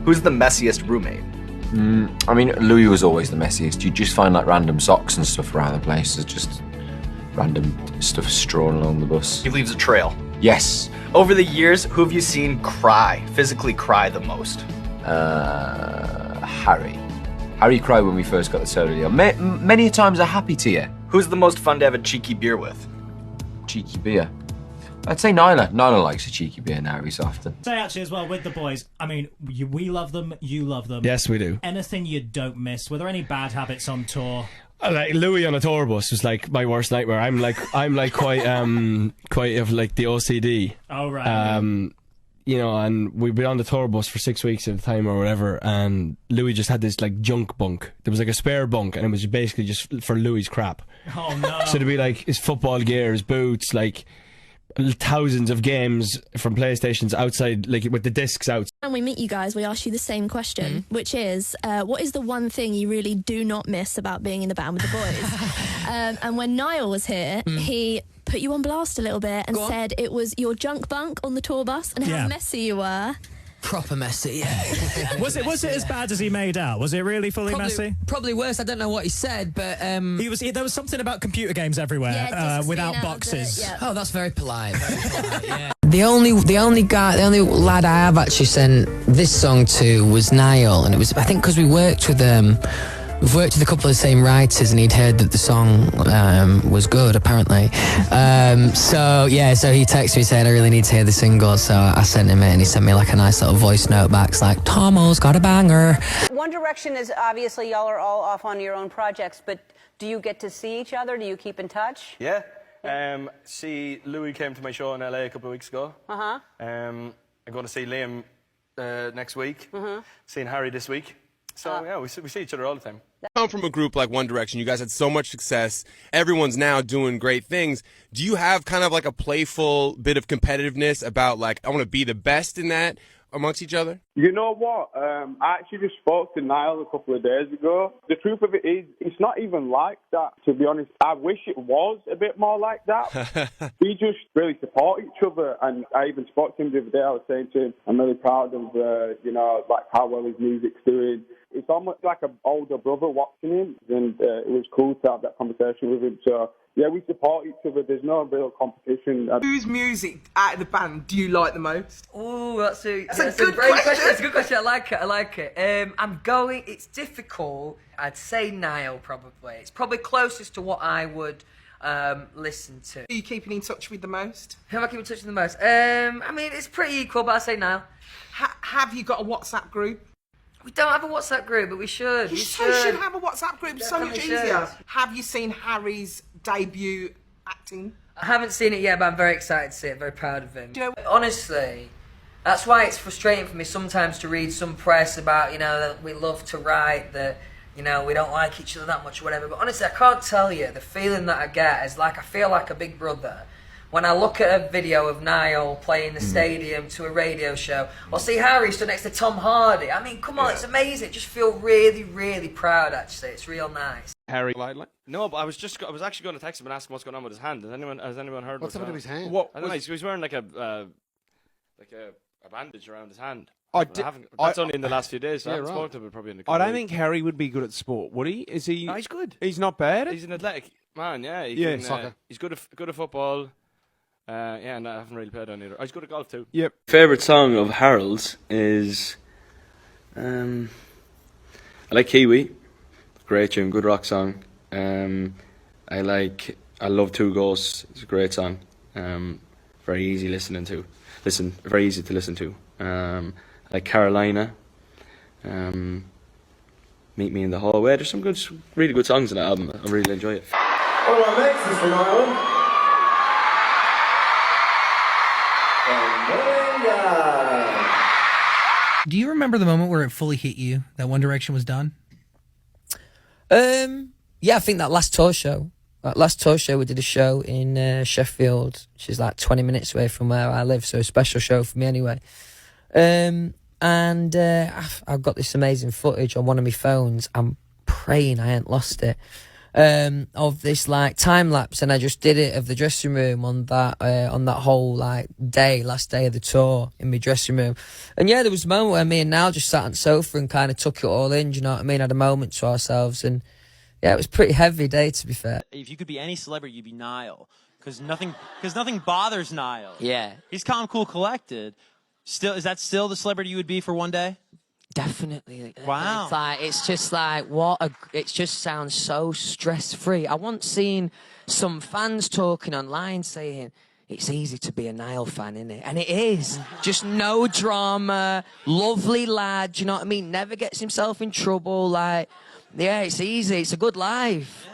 Who's the messiest roommate? I mean, Louis was always the messiest. You just find like random socks and stuff around the place. There's just random stuff strewn along the bus. He leaves a trail. Yes. Over the years, who have you seen physically cry the most? Harry. Harry cried when we first got the soda deal. Many times a happy tear. Who's the most fun to have a cheeky beer with? Cheeky beer. I'd say Niall. Niall likes a cheeky beer now every so often. Say actually as well with the boys, I mean, we love them, you love them. Yes, we do. Anything you don't miss? Were there any bad habits on tour? Like Louis on a tour bus was like my worst nightmare. I'm like quite of like the OCD. Oh right. You know, and we'd been on the tour bus for 6 weeks at a time or whatever, and Louis just had this like junk bunk. There was like a spare bunk, and it was basically just for Louis' crap. Oh no. So there'd be like his football gear, his boots, like thousands of games from PlayStations outside, like with the discs out. When we meet you guys, we ask you the same question, which is, what is the one thing you really do not miss about being in the band with the boys? And when Niall was here, he put you on blast a little bit and said it was your junk bunk on the tour bus and how messy you were. Proper messy, yeah. Was it as bad as he made out? Was it really fully messy? Probably worse. I don't know what he said, but there was something about computer games everywhere without boxes. Oh, that's very polite. Yeah. The only lad I have actually sent this song to was Niall, and it was, I think, because we've worked with a couple of the same writers, and he'd heard that the song was good, apparently. So he texted me saying, I really need to hear the single, so I sent him it, and he sent me like a nice little voice note back. It's like, Tomo's got a banger. One Direction is obviously, y'all are all off on your own projects, but do you get to see each other? Do you keep in touch? Yeah. Louis came to my show in LA a couple of weeks ago. I'm going to see Liam next week. Seeing Harry this week. So, yeah, we see each other all the time. Come from a group like One Direction. You guys had so much success. Everyone's now doing great things. Do you have kind of like a playful bit of competitiveness about, like, I want to be the best in that amongst each other? You know what? I actually just spoke to Niall a couple of days ago. The truth of it is, it's not even like that, to be honest. I wish it was a bit more like that. We just really support each other, and I even spoke to him the other day. I was saying to him, I'm really proud of, like how well his music's doing. It's almost like an older brother watching him, and it was cool to have that conversation with him. So, yeah, we support each other. There's no real competition. Whose music out of the band do you like the most? Oh, that's a good question. That's a good question. I like it. It's difficult. I'd say Niall, probably. It's probably closest to what I would listen to. Who are you keeping in touch with the most? Who am I keeping in touch with the most? I mean, it's pretty equal, but I'd say Niall. Have you got a WhatsApp group? We don't have a WhatsApp group, but we should. You should have a WhatsApp group. It's so much easier. Have you seen Harry's debut acting? I haven't seen it yet, but I'm very excited to see it. Very proud of him. Honestly, that's why it's frustrating for me sometimes to read some press about, that we love to write, that, we don't like each other that much or whatever. But honestly, I can't tell you, the feeling that I get is like I feel like a big brother. When I look at a video of Niall playing the stadium to a radio show, or see Harry stood next to Tom Hardy, I mean, come on, it's amazing. Just feel really, really proud, actually. It's real nice. Harry? No, but I was actually going to text him and ask him what's going on with his hand. Has anyone heard what's happened to his hand? I don't know, he was wearing like a bandage around his hand. That's only in the last few days, so I haven't spoken to him probably in the I don't think Harry would be good at sport, would he? Is he? No, he's good. He's not bad? He's an athletic man, soccer. He's good at football. And I haven't really played on either. I was good at golf too. Yep. Favourite song of Harold's is I like Kiwi. Great tune, good rock song. I love Two Ghosts. It's a great song. Very easy to listen to. I like Carolina. Meet Me in the Hallway. There's some really good songs in that album. I really enjoy it. One of my next is from Niall. Do you remember the moment where it fully hit you that One Direction was done? Yeah, I think that last tour show, we did a show in Sheffield, which is like 20 minutes away from where I live, so a special show for me anyway. And I've got this amazing footage on one of my phones. I'm praying I ain't lost it. of this like time lapse, and I just did it of the dressing room on that whole like last day of the tour in my dressing room. And yeah, there was a moment where me and Niall just sat on the sofa and kind of took it all in. Do you know what I mean? Had a moment to ourselves, and yeah, it was a pretty heavy day, to be fair. If you could be any celebrity, you'd be Niall, because nothing bothers Niall. Yeah, he's calm, cool, collected. Still, is that still the celebrity you would be for one day? Definitely. Wow. It's just like it just sounds so stress-free. I once seen some fans talking online saying it's easy to be a Niall fan, isn't it? And it is. Just no drama, lovely lad, you know what I mean? Never gets himself in trouble, like, yeah, it's easy. It's a good life.